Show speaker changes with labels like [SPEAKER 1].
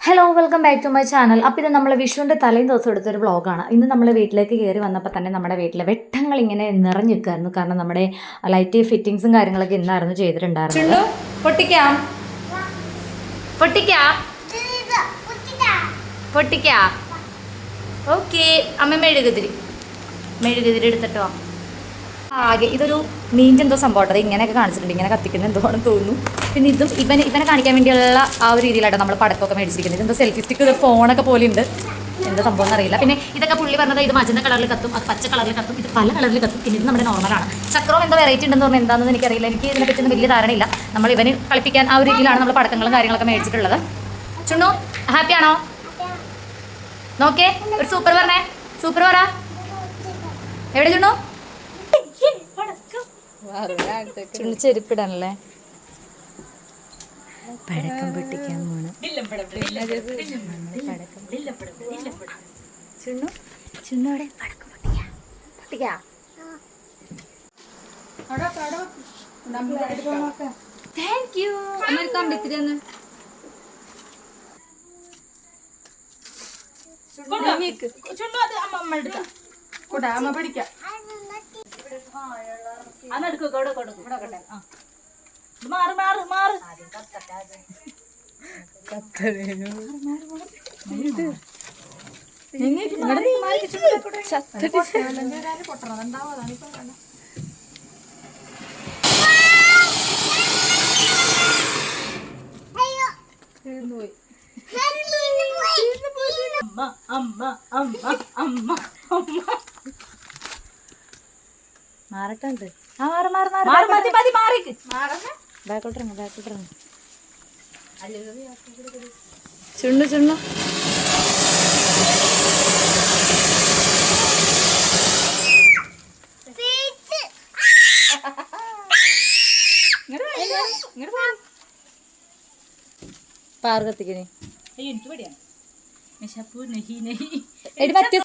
[SPEAKER 1] Hello welcome back to my channel. അപ്പോൾ ഇത് നമ്മൾ വിഷുവിൻ്റെ തലേം ദിവസം എടുത്തൊരു വ്ളോഗാണ്. ഇന്ന് നമ്മൾ വീട്ടിലേക്ക് കയറി വന്നപ്പോൾ തന്നെ നമ്മുടെ വീട്ടിലെ വെട്ടങ്ങൾ ഇങ്ങനെ നിറഞ്ഞു നിൽക്കുമായിരുന്നു. കാരണം നമ്മുടെ ലൈറ്റ് ഫിറ്റിങ്സും കാര്യങ്ങളൊക്കെ ഇന്നായിരുന്നു ചെയ്തിട്ടുണ്ടായിരുന്നു. പൊട്ടിക്കാം പൊട്ടിക്കാം പൊട്ടിക്കാം. ഓക്കെ അമ്മ മെഴുകുതിരി എടുത്തിട്ടോ. ആകെ ഇതൊരു മീൻ്റെ എന്തോ സംഭവം ഇങ്ങനെയൊക്കെ കാണിച്ചിട്ടുണ്ട്. ഇങ്ങനെ കത്തിക്കുന്ന എന്തോണെന്ന് തോന്നുന്നു. പിന്നെ ഇതും ഇവനെ കാണിക്കാൻ വേണ്ടിയുള്ള ആ ഒരു രീതിയിലായിട്ട് നമ്മൾ പടക്കമൊക്കെ മേടിച്ചിരിക്കുന്നത്. ഇതെന്തോ സെൽഫി സ്റ്റിക്ക്, ഇത് ഫോണൊക്കെ പോലെ ഉണ്ട്. എന്താ സംഭവം എന്നറിയില്ല. പിന്നെ ഇതൊക്കെ പുള്ളി പറഞ്ഞത് ഇത് മജന്ത കളറിൽ കത്തും, അത് പച്ച കളറിൽ കത്തും, ഇത് പല കളറിൽ കത്തും. പിന്നെ ഇത് നമ്മുടെ നോർമലാണ്. ചക്രവും എന്തോ വെറൈറ്റി ഉണ്ടെന്ന് പറഞ്ഞാൽ എന്താണെന്ന് എനിക്കറിയില്ല. എനിക്ക് ഇതിനെ പറ്റിയൊന്നും വലിയ ധാരണയില്ല. നമ്മൾ ഇവന് കളിപ്പിക്കാൻ ആ ഒരു രീതിയിലാണ് നമ്മൾ പടക്കങ്ങളും കാര്യങ്ങളൊക്കെ മേടിച്ചിട്ടുള്ളത്. ചുണ്ണു ഹാപ്പിയാണോ? നോക്കേ ഒരു സൂപ്പർ പറഞ്ഞേ. സൂപ്പർ പറ. എവിടെ ചുണ്ണു? ചെരുപ്പിടാനല്ലേ പടക്കം പൊട്ടിക്കാൻ പോണം. ചുണ്ണോടെ പടക്കം പൊട്ടിക്കാ. Thank you. കണ്ടിത്തിരി ഒന്ന്
[SPEAKER 2] അമ്മ പിടിക്കാം.
[SPEAKER 1] മാറട്ടുണ്ട്. ചുണ്ണു ചുണ്ണു പാറ് കത്തിക്കണേ. എടി മറ്റേ